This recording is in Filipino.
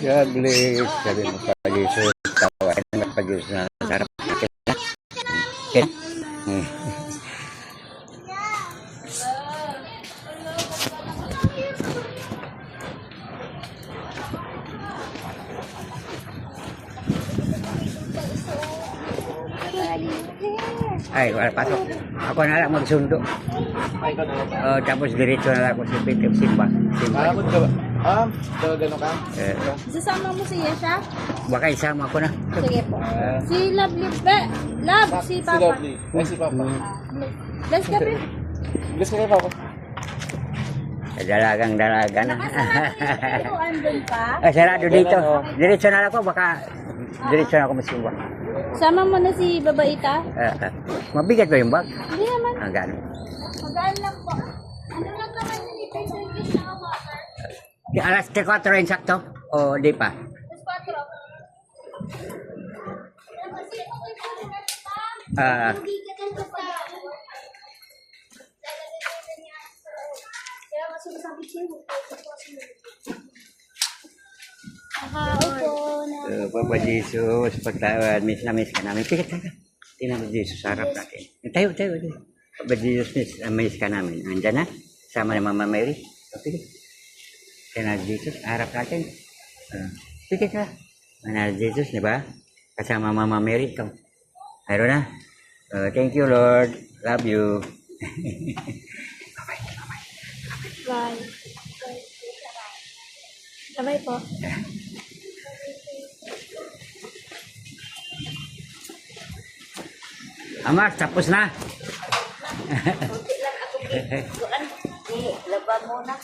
God bless. Sabi mo pa, Jesus. Tawain mo pa, Jesus na sarap. Okay? Ay, wala pasok. Ako na lang magsundo. Tapos diretso na lang ako sa Simba. Abot ka ba? Gano'n ka? Sasama mo si Yesha? Baka isama ko na. Sige po. Si Lovely. Love, si Si Papa. Lovely. Ay, si Papa. Let's go, babe. Gusto ko kay Papa. Dalagang-dalaga na. Ito, andun pa. Sarado dito. Diretso na lang ako. Baka diretso na ako masimba. Sama mo na si Babaita? Mabigat ba yung bag? Hindi naman. Gano'n. Magaan lang po. Ano lang naman yung ipay service na water? Alas 4 rin sakto? O di pa? Alas 4. Papa Jesus, pagtawad, miss na miss ka namin. Tigat ka. Tingnan mo Jesus, harap natin. Tayo. Papa Jesus, miss ka namin. Andyan na, sama ni Mama Mary. Okay. Tingnan mo Jesus, harap natin. Tigat ka. Manal Jesus, di ba? Kasama Mama Mary. Ikaw. Mayroon na. Thank you, Lord. Love you. Bye. Bye po. Amar, tapos na. Kunti lang ako. Laban muna.